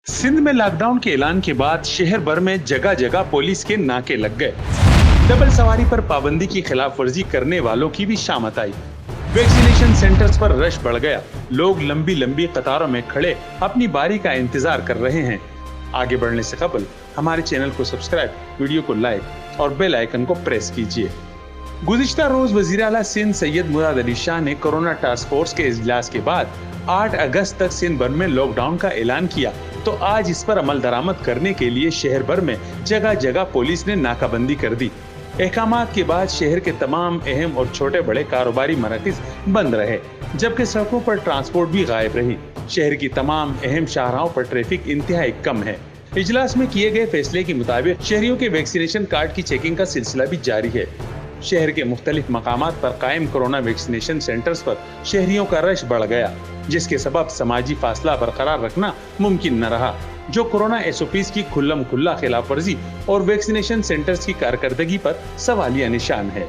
सिंध में लॉकडाउन के ऐलान के बाद शहर भर में जगह जगह पुलिस के नाके लग गए। डबल सवारी पर पाबंदी की खिलाफ वर्जी करने वालों की भी शामत आई। वैक्सीनेशन सेंटर्स पर रश बढ़ गया। लोग लंबी लंबी कतारों में खड़े अपनी बारी का इंतजार कर रहे हैं। आगे बढ़ने से कबल हमारे चैनल को सब्सक्राइब, वीडियो को लाइक और बेल आइकन को प्रेस कीजिए। गुज़िश्ता रोज वज़ीर आला सिंध सैयद मुराद अली शाह ने कोरोना टास्क फोर्स के इजलास के बाद 8 अगस्त तक सिंध भर में लॉकडाउन का ऐलान किया, तो आज इस पर अमल दरामद करने के लिए शहर भर में जगह जगह पुलिस ने नाकाबंदी कर दी। अहकामात के बाद शहर के तमाम अहम और छोटे बड़े कारोबारी मराकज़ बंद रहे, जबकि सड़कों पर ट्रांसपोर्ट भी गायब रही। शहर की तमाम अहम शाहराहों पर ट्रैफिक इंतहाई कम है। इजलास में किए गए फैसले के मुताबिक शहरियों के वैक्सीनेशन कार्ड की चेकिंग का सिलसिला भी जारी है। शहर के मुख्तलिफ मकामात पर कायम कोरोना वैक्सीनेशन सेंटर्स पर शहरियों का रश बढ़ गया, जिसके सबब समाजी फासला बरकरार रखना मुमकिन न रहा, जो कोरोना SOPs की खुल्लम खुल्ला खिलाफ वर्जी और वैक्सीनेशन सेंटर्स की कारकर्दगी पर सवालिया निशान है।